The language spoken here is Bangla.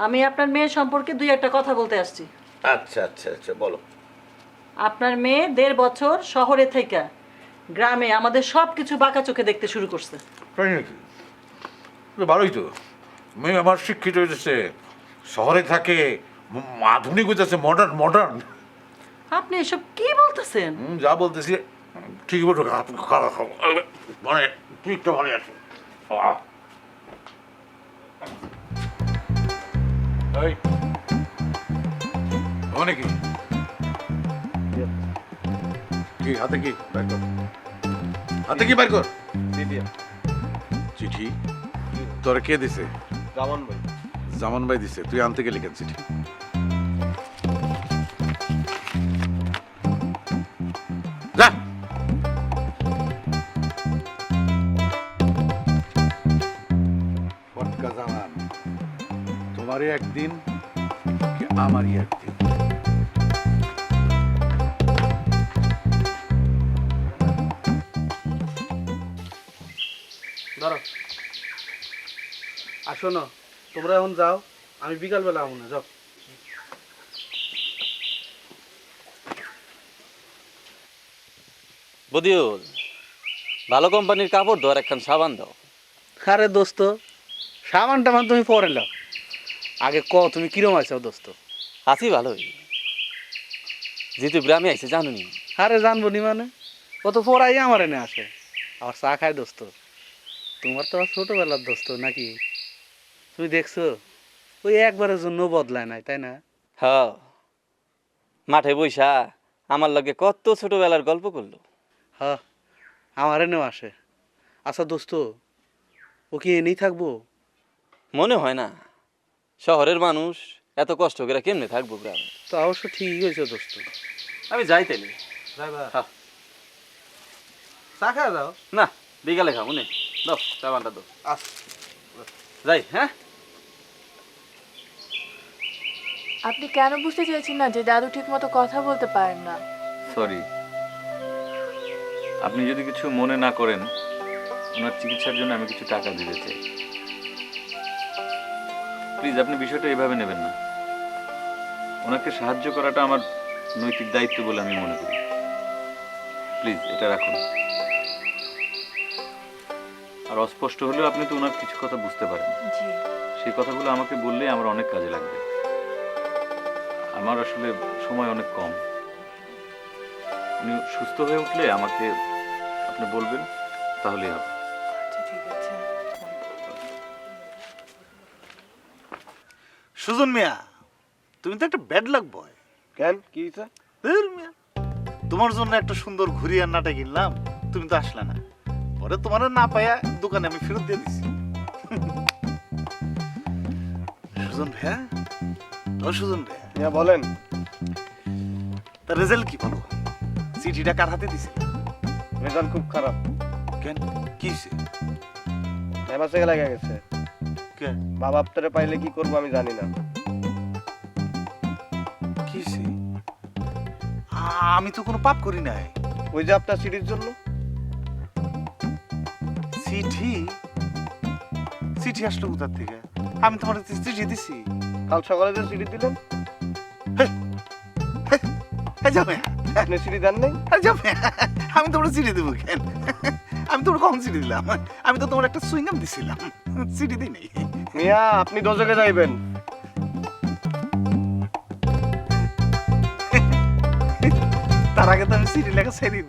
আমি আপনার মেয়ে সম্পর্কে দুই একটা কথা বলতে আসছি। আচ্ছা আচ্ছা আচ্ছা, বলো। আপনার মেয়ে 1.5 বছর শহরে থেকে গ্রামে আমাদের সব কিছু বাঁকা চোখে দেখতে শুরু করছে। তাই নাকি? ভালোই তো, মেয়ে আমার শিক্ষিত হয়েছে, শহরে থাকে, আধুনিক হইতেছে, মডার্ন মডার্ন। আপনি এসব কি বলতেছেন? যা বলতেছি ঠিক বলছো, মানে ঠিকটা ভালো আছে। এই মানে কি কি হাতে কি বের কর, হাতে কি বের কর। চিঠি তোরা কে দিছে? জামান ভাই। জামান ভাই দিছে, তুই আনতে গেলি কেন চিঠি? যা। ফটকা জামান, তোমারই একদিন কি আমারই একদিন। ধরো আসো না, তোমরা এখন যাও, আমি বিকালবেলা আমো না, যাও। বদিউল, ভালো কোম্পানির কাপড় দাও আর একখান সাবান দাও। আরে দোস্ত, সামান টামান তুমি পরে লাও, আগে ক তুমি কিরম আছো দোস্ত? আছি ভালোই। যেহেতু গ্রামে আইছে জানুনি। আরে জানবো নি মানে, ও তো পড়াই আমার এনে আসে, আবার চা খায় দোস্ত। তোমার তো ছোটবেলার দোস্ত নাকি? তুমি দেখছো ওই একবারের জন্য বদলায় নাই, তাই না? হ, মাঠে বইসা আমার লগে কত ছোটবেলার গল্প করলো। হ্যাঁ, আমার এনেও আসে। আচ্ছা দোস্ত, ও কি এনেই থাকবো? মনে হয় না, শহরের মানুষ এত কষ্ট করে কেমনে থাকবো গ্রামে। তো অবশ্য ঠিকই হয়েছে দোস্ত। আমি যাই তাইলে। যাইবা? হ্যাঁ। চা খাওয়া যাও। না, বিকালে খাবো নে, দাও সাবানটা দাও। আস যাই, হ্যাঁ। আপনি কেন বুঝতে চাইছেন না যে দাদু ঠিক মতো কথা বলতে পারেন না? সরি, আপনি যদি কিছু মনে না করেন, ওনার চিকিৎসার জন্য আমি কিছু টাকা দিতে চাই। প্লিজ আপনি বিষয়টা এভাবে নেবেন না। ওনাকে সাহায্য করাটা আমার নৈতিক দায়িত্ব বলে আমি মনে করি। প্লিজ এটা রাখুন। আর অস্পষ্ট হলেও আপনি তো ওনার কিছু কথা বুঝতে পারেন, জি। সেই কথাগুলো আমাকে বললে আমার অনেক কাজে লাগবে। আমার আসলে সময় অনেক কম। উনি সুস্থ হয়ে উঠলে আমাকে আপনি বলবেন, তাহলেই হবে। আচ্ছা ঠিক আছে। সুজন মিয়া, তুমি তো একটা ব্যাড লাক বয়। কেন কি হয়েছে? ধুর মিয়া, তোমার জন্য একটা সুন্দর ঘুড়ি রান্নাটা কিনলাম, তুমি তো আসলে না। পরে তোমার না পায়া দোকানে আমি ফেরত দিয়ে দিছি। সুজন ভাইয়া, ও সুজন ভাইয়া, হ্যাঁ বলেন। তার রেজাল্ট কি বলো? চিঠিটা কার হাতে দিছে? রেজাল্ট খুব খারাপ, কেন, কি হয়েছে? নেমাসে লেগে গেছে। কে, মা বাপটারে পাইলে কি করবো আমি জানি না। কি হয়েছে? আমি তো কোনো পাপ করি নাই। ওই যে আপনার সিটির জন্য চিঠি? চিঠি আসলো কোথার থেকে? আমি তোমার চিঠি দিছি? কাল সকালে যে সিটি দিলেন, যাবে আপনি সিটি দেন নাই? যাবে, আমি তোমার চিঠি দেবো কেন? আমি তোমার কখন চিঠি দিলাম? আমি তো তোমার একটা সুইংগাম দিছিলাম, চিঠি দিই নাই। মিয়া আপনি দোজকে যাইবেন। তার আগে তো আমি চিঠি লেখা ছেড়ে দিব।